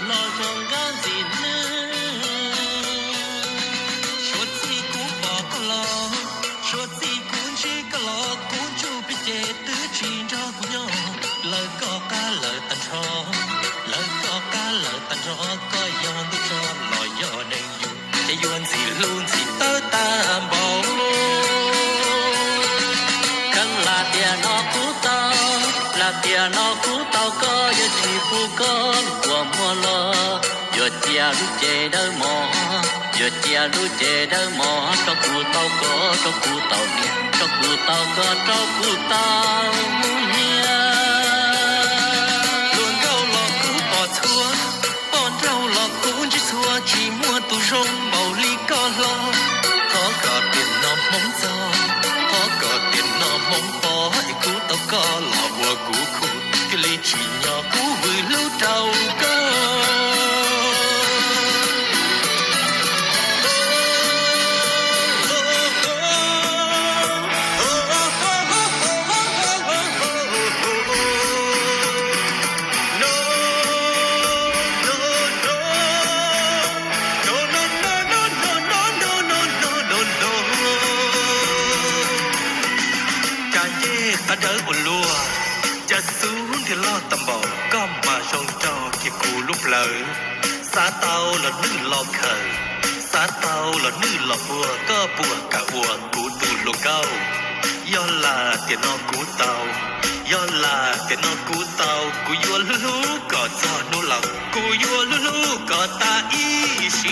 lo trong gan gì nữa suốt gì cũng bỏ có lo suốt gì cũng chỉ có lo cũng chú bị chết tứ chuyện cho của nhau lời có cả lời tàn trò lời có cả lời tàn trò có yon tôi cho lo yo nên yêu để yon gì luôn gì tới ta bảo khăn là tiền nó cú tao là tiền nó cú tao có giờ chỉ phụ con của mua lo giờ chia lúc chè đỡ mò giờ chia lúc chè đỡ mò cho cụ tao có cho cụ tao nghe cho cụ tao có cho cụ tao nghe luôn đâu lo cú bỏ thua còn đâu lo cú chỉ thua chỉ mua tu rong bầu ly có lo có cả tiền nó mong gió có cả tiền nó mong bỏ cú tao có lo bùa cú cú cái ly chỉ nhỏ cú vừa lưu đầu có ta đỡ buồn lùa cha xuống thì lo tầm bò có mà song cho kịp cụ lúc lỡ xã tao là nữ lò khờ xã tao là nữ lò bùa có bùa cả bùa cụ tù lô cao do là tiền nó cụ tao do là tiền nó cụ tao cụ vua lú có cho nô lòng cụ vua lú có ta ý xí